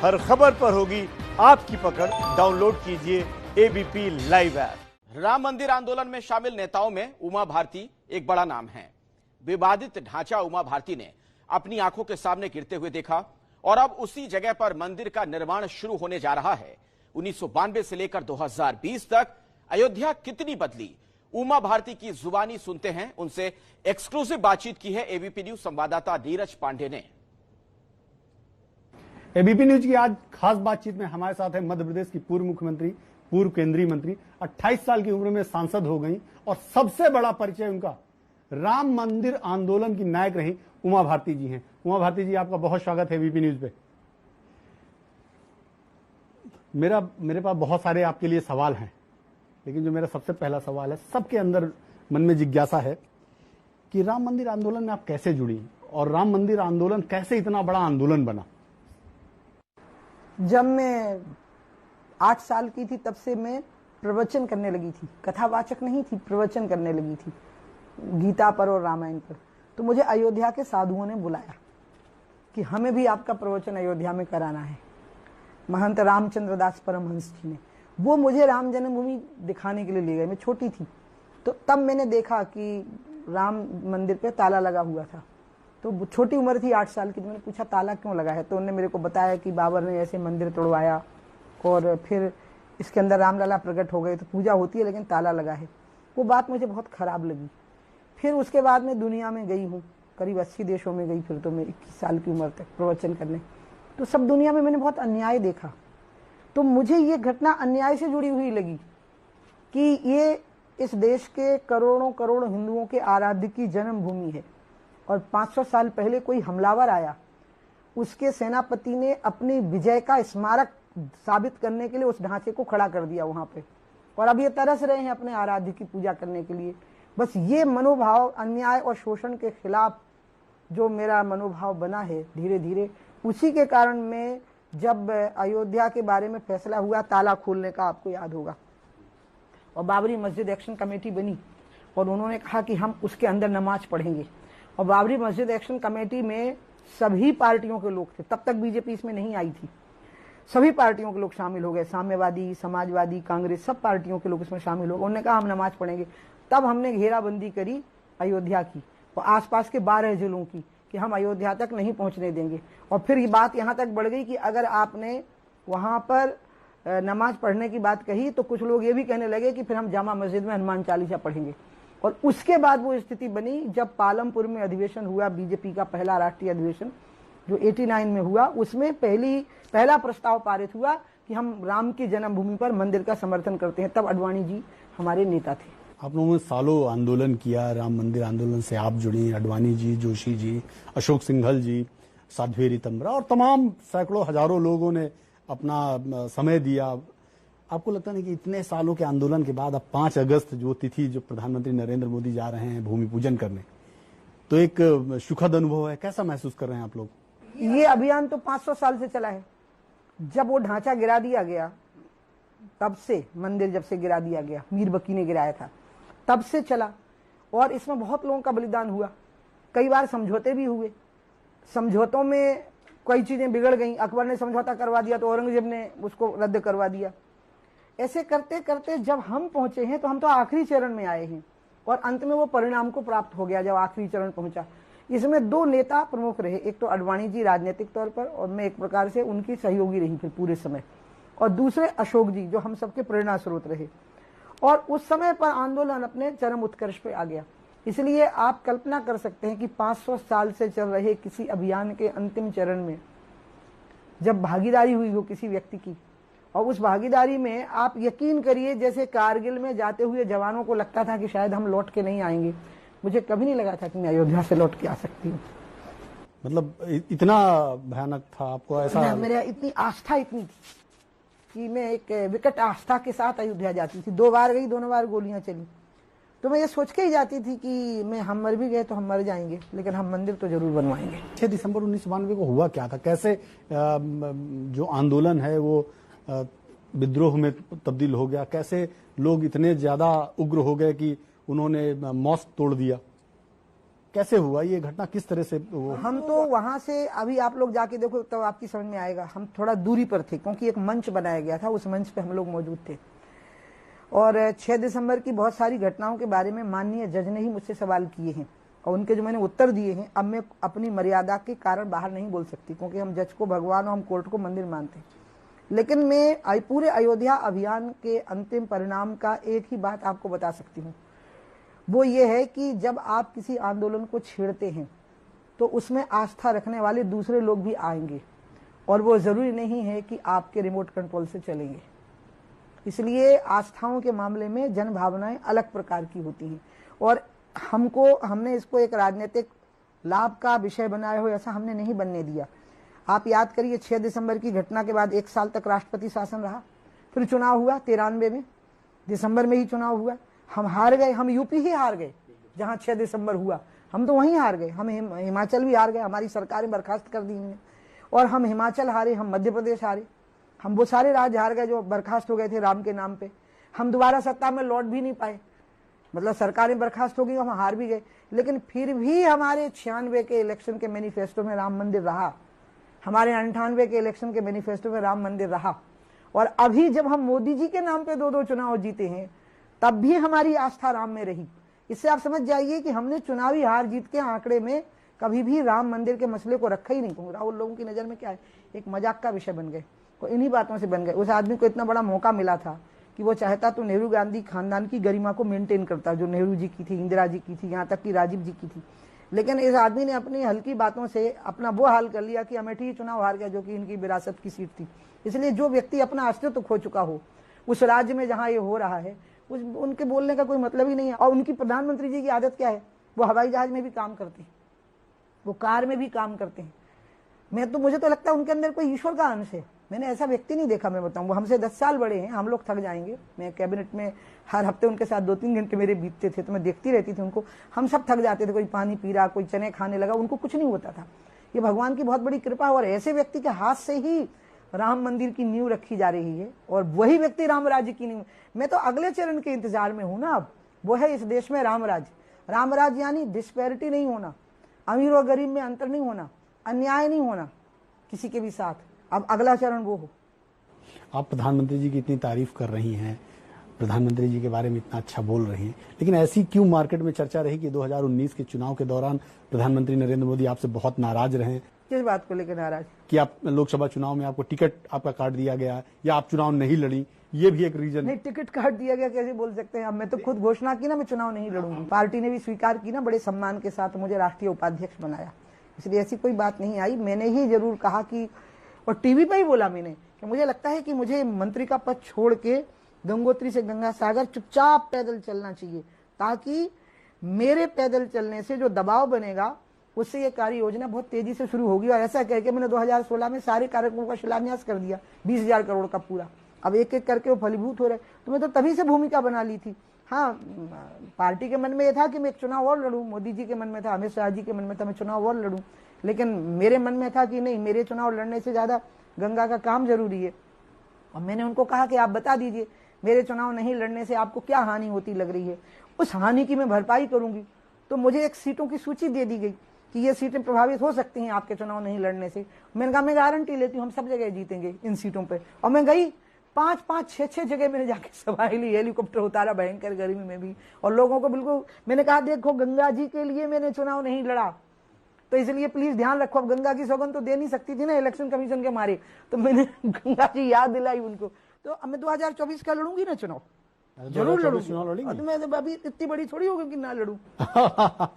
हर खबर पर होगी आपकी पकड़। डाउनलोड कीजिए एबीपी लाइव ऐप। राम मंदिर आंदोलन में शामिल नेताओं में उमा भारती एक बड़ा नाम है। विवादित ढांचा उमा भारती ने अपनी आंखों के सामने गिरते हुए देखा और अब उसी जगह पर मंदिर का निर्माण शुरू होने जा रहा है। 1992 से लेकर 2020 तक अयोध्या कितनी बदली, उमा भारती की जुबानी सुनते हैं। उनसे एक्सक्लूसिव बातचीत की है एबीपी न्यूज संवाददाता नीरज पांडे ने। एबीपी न्यूज की आज खास बातचीत में हमारे साथ है मध्य प्रदेश की पूर्व मुख्यमंत्री, पूर्व केंद्रीय मंत्री, 28 साल की उम्र में सांसद हो गई और सबसे बड़ा परिचय उनका राम मंदिर आंदोलन की नायक रही उमा भारती जी हैं। उमा भारती जी, आपका बहुत स्वागत है एबीपी न्यूज पे। मेरे पास बहुत सारे आपके लिए सवाल हैं, लेकिन जो मेरा सबसे पहला सवाल है, सबके अंदर मन में जिज्ञासा है कि राम मंदिर आंदोलन में आप कैसे जुड़ी और राम मंदिर आंदोलन कैसे इतना बड़ा आंदोलन बना? जब मैं 8 साल की थी तब से मैं प्रवचन करने लगी थी। कथावाचक नहीं थी, प्रवचन करने लगी थी गीता पर और रामायण पर। तो मुझे अयोध्या के साधुओं ने बुलाया कि हमें भी आपका प्रवचन अयोध्या में कराना है। महंत रामचंद्र दास परमहंस जी ने वो मुझे राम जन्मभूमि दिखाने के लिए ले गए। मैं छोटी थी, तो तब मैंने देखा कि राम मंदिर पे ताला लगा हुआ था। तो छोटी उम्र थी 8 साल की, तो मैंने पूछा ताला क्यों लगा है। तो उन्होंने मेरे को बताया कि बाबर ने ऐसे मंदिर तोड़वाया और फिर इसके अंदर रामलला प्रकट हो गए, तो पूजा होती है लेकिन ताला लगा है। वो बात मुझे बहुत खराब लगी। फिर उसके बाद मैं दुनिया में गई हूँ, करीब 80 देशों में गई। फिर तो मैं 21 साल की उम्र तक प्रवचन करने, तो सब दुनिया में मैंने बहुत अन्याय देखा। तो मुझे ये घटना अन्याय से जुड़ी हुई लगी कि ये इस देश के करोड़ों करोड़ हिंदुओं के आराध्य की जन्मभूमि है और 500 साल पहले कोई हमलावर आया, उसके सेनापति ने अपनी विजय का स्मारक साबित करने के लिए उस ढांचे को खड़ा कर दिया वहां पे, और अब ये तरस रहे हैं अपने आराध्य की पूजा करने के लिए। बस ये मनोभाव, अन्याय और शोषण के खिलाफ जो मेरा मनोभाव बना है धीरे धीरे, उसी के कारण मैं जब अयोध्या के बारे में फैसला हुआ ताला खोलने का, आपको याद होगा, और बाबरी मस्जिद एक्शन कमेटी बनी और उन्होंने कहा कि हम उसके अंदर नमाज पढ़ेंगे। और बाबरी मस्जिद एक्शन कमेटी में सभी पार्टियों के लोग थे, तब तक बीजेपी इसमें नहीं आई थी। सभी पार्टियों के लोग शामिल हो गए, साम्यवादी, समाजवादी, कांग्रेस, सब पार्टियों के लोग इसमें शामिल हो गए। उन्होंने कहा हम नमाज पढ़ेंगे। तब हमने घेराबंदी करी अयोध्या की और आसपास के 12 जिलों की कि हम अयोध्या तक नहीं पहुंचने देंगे। और फिर ये बात यहाँ तक बढ़ गई कि अगर आपने वहां पर नमाज पढ़ने की बात कही तो कुछ लोग ये भी कहने लगे कि फिर हम जामा मस्जिद में हनुमान चालीसा पढ़ेंगे। और उसके बाद वो स्थिति बनी जब पालमपुर में अधिवेशन हुआ, बीजेपी का पहला राष्ट्रीय अधिवेशन जो 89 में हुआ, उसमें पहला प्रस्ताव पारित हुआ कि हम राम की जन्मभूमि पर मंदिर का समर्थन करते हैं। तब अडवाणी जी हमारे नेता थे। आप लोगों ने सालों आंदोलन किया, राम मंदिर आंदोलन से आप जुड़ी, अडवाणी जी, जोशी जी, अशोक सिंघल जी, साध्वी रितंबरा और तमाम सैकड़ों हजारों लोगों ने अपना समय दिया। आपको लगता नहीं कि इतने सालों के आंदोलन के बाद अब 5 अगस्त जो तिथि, जो प्रधानमंत्री नरेंद्र मोदी जा रहे हैं भूमि पूजन करने, तो एक सुखद अनुभव है? कैसा महसूस कर रहे हैं आप लोग? ये अभियान तो 500 साल से चला है। जब वो ढांचा गिरा दिया गया, तब से मंदिर जब से गिरा दिया गया, मीर बकी ने गिराया था, तब से चला। और इसमें बहुत लोगों का बलिदान हुआ। कई बार समझौते भी हुए, समझौतों में कई चीजें बिगड़ गई। अकबर ने समझौता करवा दिया तो औरंगजेब ने उसको रद्द करवा दिया। ऐसे करते करते जब हम पहुंचे हैं तो हम तो आखिरी चरण में आए हैं और अंत में वो परिणाम को प्राप्त हो गया जब आखिरी चरण पहुंचा। इसमें 2 नेता प्रमुख रहे, एक तो अडवाणी जी राजनीतिक तौर पर, और मैं एक प्रकार से उनकी सहयोगी रही फिर पूरे समय, और दूसरे अशोक जी जो हम सबके प्रेरणा स्रोत रहे। और उस समय पर आंदोलन अपने चरम उत्कर्ष पे आ गया। इसलिए आप कल्पना कर सकते हैं कि 500 साल से चल रहे किसी अभियान के अंतिम चरण में जब भागीदारी हुई हो किसी व्यक्ति की, और उस भागीदारी में आप यकीन करिए जैसे कारगिल में जाते हुए जवानों को लगता था कि शायद हम लौट के नहीं आएंगे, मुझे कभी नहीं लगा था कि मैं अयोध्या से लौट के आ सकती हूँ। मतलब इतना भयानक था आपको? ऐसा मेरा इतनी आस्था इतनी थी कि मैं एक विकट आस्था के साथ अयोध्या जाती थी। 2 बार गई, दोनों बार गोलियां चली, तो मैं ये सोच के ही जाती थी कि हम मर भी गए तो हम मर जाएंगे, लेकिन हम मंदिर तो जरूर बनवाएंगे। 6 दिसंबर 1992 को हुआ क्या था? कैसे जो आंदोलन है वो विद्रोह में तब्दील हो गया? कैसे लोग इतने ज्यादा उग्र हो गए कि उन्होंने मॉस्क तोड़ दिया? कैसे हुआ ये घटना, किस तरह से वो? हम तो वहां से, अभी आप लोग जाके देखो तो आपकी समझ में आएगा, हम थोड़ा दूरी पर थे क्योंकि एक मंच बनाया गया था, उस मंच पे हम लोग मौजूद थे। और 6 दिसंबर की बहुत सारी घटनाओं के बारे में माननीय जज ने ही मुझसे सवाल किए हैं और उनके जो मैंने उत्तर दिए हैं, अब मैं अपनी मर्यादा के कारण बाहर नहीं बोल सकती क्योंकि हम जज को भगवान और हम कोर्ट को मंदिर मानते हैं। लेकिन मैं पूरे अयोध्या अभियान के अंतिम परिणाम का एक ही बात आपको बता सकती हूँ, वो ये है कि जब आप किसी आंदोलन को छेड़ते हैं तो उसमें आस्था रखने वाले दूसरे लोग भी आएंगे और वो जरूरी नहीं है कि आपके रिमोट कंट्रोल से चलेंगे। इसलिए आस्थाओं के मामले में जन भावनाएं अलग प्रकार की होती हैं और हमने इसको एक राजनीतिक लाभ का विषय बनाया हो ऐसा हमने नहीं बनने दिया। आप याद करिए 6 दिसंबर की घटना के बाद 1 साल तक राष्ट्रपति शासन रहा, फिर चुनाव हुआ 93 में, दिसंबर में ही चुनाव हुआ, हम हार गए, हम यूपी ही हार गए जहां 6 दिसंबर हुआ, हम तो वहीं हार गए, हम हिमाचल भी हार गए, हमारी सरकारें बर्खास्त कर दी इन्होंने और हम हिमाचल हारे, हम मध्य प्रदेश हारे, हम वो सारे राज्य हार गए जो बर्खास्त हो गए थे राम के नाम पे। हम दोबारा सत्ता में लौट भी नहीं पाए, मतलब सरकारें बर्खास्त हो गई, हम हार भी गए, लेकिन फिर भी हमारे 96 के इलेक्शन के मैनिफेस्टो में राम मंदिर रहा, हमारे 98 के इलेक्शन के मैनिफेस्टो में राम मंदिर रहा। और अभी जब हम मोदी जी के नाम पे 2-2 चुनाव जीते हैं तब भी हमारी आस्था राम में रही। इससे आप समझ जाइए कि हमने चुनावी हार जीत के आंकड़े में कभी भी राम मंदिर के मसले को रखा ही नहीं। राहुल लोगों की नजर में क्या है, एक मजाक का विषय बन गए, इन्हीं बातों से बन गए। उस आदमी को इतना बड़ा मौका मिला था कि वो चाहता तो नेहरू गांधी खानदान की गरिमा को मेंटेन करता, जो नेहरू जी की थी, इंदिरा जी की थी, यहाँ तक कि राजीव जी की थी, लेकिन इस आदमी ने अपनी हल्की बातों से अपना वो हाल कर लिया कि अमेठी ही चुनाव हार गया जो कि इनकी विरासत की सीट थी। इसलिए जो व्यक्ति अपना अस्तित्व खो चुका हो उस राज्य में जहां ये हो रहा है, उनके बोलने का कोई मतलब ही नहीं है। और उनकी प्रधानमंत्री जी की आदत क्या है, वो हवाई जहाज में भी काम करते हैं, वो कार में भी काम करते हैं। मुझे तो लगता है उनके अंदर कोई ईश्वर का अंश है। मैंने ऐसा व्यक्ति नहीं देखा, मैं बताऊं, वो हमसे 10 साल बड़े हैं, हम लोग थक जाएंगे। मैं कैबिनेट में हर हफ्ते उनके साथ 2-3 घंटे मेरे बीतते थे, तो मैं देखती रहती थी उनको, हम सब थक जाते थे। कोई पानी पी रहा, कोई चने खाने लगा, उनको कुछ नहीं होता था। ये भगवान की बहुत बड़ी कृपा, और ऐसे व्यक्ति के हाथ से ही राम मंदिर की नींव रखी जा रही है और वही व्यक्ति राम राज्य की नींव। मैं तो अगले चरण के इंतजार में हूं ना, अब वो है इस देश में राम राज्य। राम राज्य यानी डिस्पैरिटी नहीं होना, अमीर और गरीब में अंतर नहीं होना, अन्याय नहीं होना किसी के भी साथ। अब अगला चरण वो हो। आप प्रधानमंत्री जी की इतनी तारीफ कर रही हैं, प्रधानमंत्री जी के बारे में इतना अच्छा बोल रही हैं, लेकिन ऐसी क्यों मार्केट में चर्चा रही कि 2019 के चुनाव के दौरान प्रधानमंत्री नरेंद्र मोदी आपसे बहुत नाराज रहे? किस बात को लेकर नाराज? कि आप लोकसभा चुनाव में आपको टिकट आपका काट दिया गया या आप चुनाव नहीं लड़ी, ये भी एक रीजन? नहीं, टिकट काट दिया गया कैसे बोल सकते हैं? अब मैं तो खुद घोषणा की ना मैं चुनाव नहीं लड़ूंगी, पार्टी ने भी स्वीकार की ना, बड़े सम्मान के साथ मुझे राष्ट्रीय उपाध्यक्ष बनाया, इसलिए ऐसी कोई बात नहीं आई। मैंने ही जरूर कहा कि, और टीवी पे ही बोला मैंने, कि मुझे लगता है कि मुझे मंत्री का पद छोड़ के गंगोत्री से गंगा सागर चुपचाप पैदल चलना चाहिए, ताकि मेरे पैदल चलने से जो दबाव बनेगा उससे ये कार्य योजना बहुत तेजी से शुरू होगी। और ऐसा कह के मैंने 2016 में सारे कार्यक्रमों का शिलान्यास कर दिया, 20,000 करोड़ का पूरा। अब एक एक करके वो फलीभूत हो रहे, तो मैं तो तभी से भूमिका बना ली थी। हाँ, पार्टी के मन में यह था कि मैं एक चुनाव और लड़ूं, मोदी जी के मन में था, अमित शाह जी के मन में था मैं चुनाव और लड़ूं, लेकिन मेरे मन में था कि नहीं, मेरे चुनाव लड़ने से ज्यादा गंगा का काम जरूरी है। और मैंने उनको कहा कि आप बता दीजिए मेरे चुनाव नहीं लड़ने से आपको क्या हानि होती लग रही है, उस हानि की मैं भरपाई करूंगी। तो मुझे एक सीटों की सूची दे दी गई कि ये सीटें प्रभावित हो सकती हैं आपके चुनाव नहीं लड़ने से। मैंने कहा मैं गारंटी लेती हूँ हम सब जगह जीतेंगे इन सीटों पे। और मैं गई 5-5, 6-6 जगह मैंने जाके सभाएं ली, हेलीकॉप्टर उतारा भयंकर गर्मी में भी, और लोगों को बिल्कुल मैंने कहा देखो गंगा जी के लिए मैंने चुनाव नहीं लड़ा, तो इसलिए प्लीज ध्यान रखो। अब गंगा की सौगंध तो दे नहीं सकती थी ना इलेक्शन कमीशन के मारे, तो मैंने गंगा जी याद दिलाई उनको। तो अब मैं 2024 का लड़ूंगी ना चुनाव, जरूर लड़ूंगी। तो मैं अभी इतनी बड़ी थोड़ी होगी कि ना लड़ूं।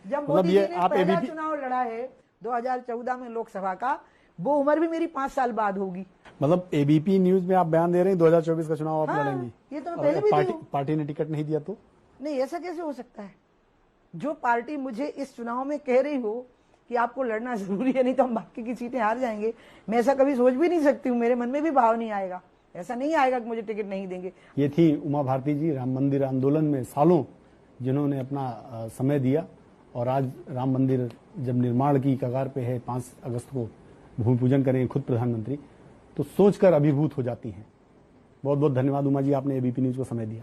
जब मोदी जी ने पहला चुनाव लड़ा है 2014 में लोकसभा का, वो उम्र भी मेरी 5 साल बाद होगी। मतलब एबीपी न्यूज में आप बयान दे रहे हैं 2024 का चुनाव आप लड़ेंगी? ये तो मैं पहले भी पार्टी ने टिकट नहीं दिया तो? नहीं, ऐसा कैसे हो सकता है? जो पार्टी मुझे इस चुनाव में कह रही हो कि आपको लड़ना जरूरी है, नहीं तो हम बाकी की सीटें हार जाएंगे, मैं ऐसा कभी सोच भी नहीं सकती हूँ। मेरे मन में भी भाव नहीं आएगा, ऐसा नहीं आएगा कि मुझे टिकट नहीं देंगे। ये थी उमा भारती जी, राम मंदिर आंदोलन में सालों जिन्होंने अपना समय दिया, और आज राम मंदिर जब निर्माण की कगार पे है, 5 अगस्त को भूमि पूजन करेंगे खुद प्रधानमंत्री, तो सोचकर अभिभूत हो जाती हैं। बहुत बहुत धन्यवाद उमा जी, आपने एबीपी न्यूज को समय दिया।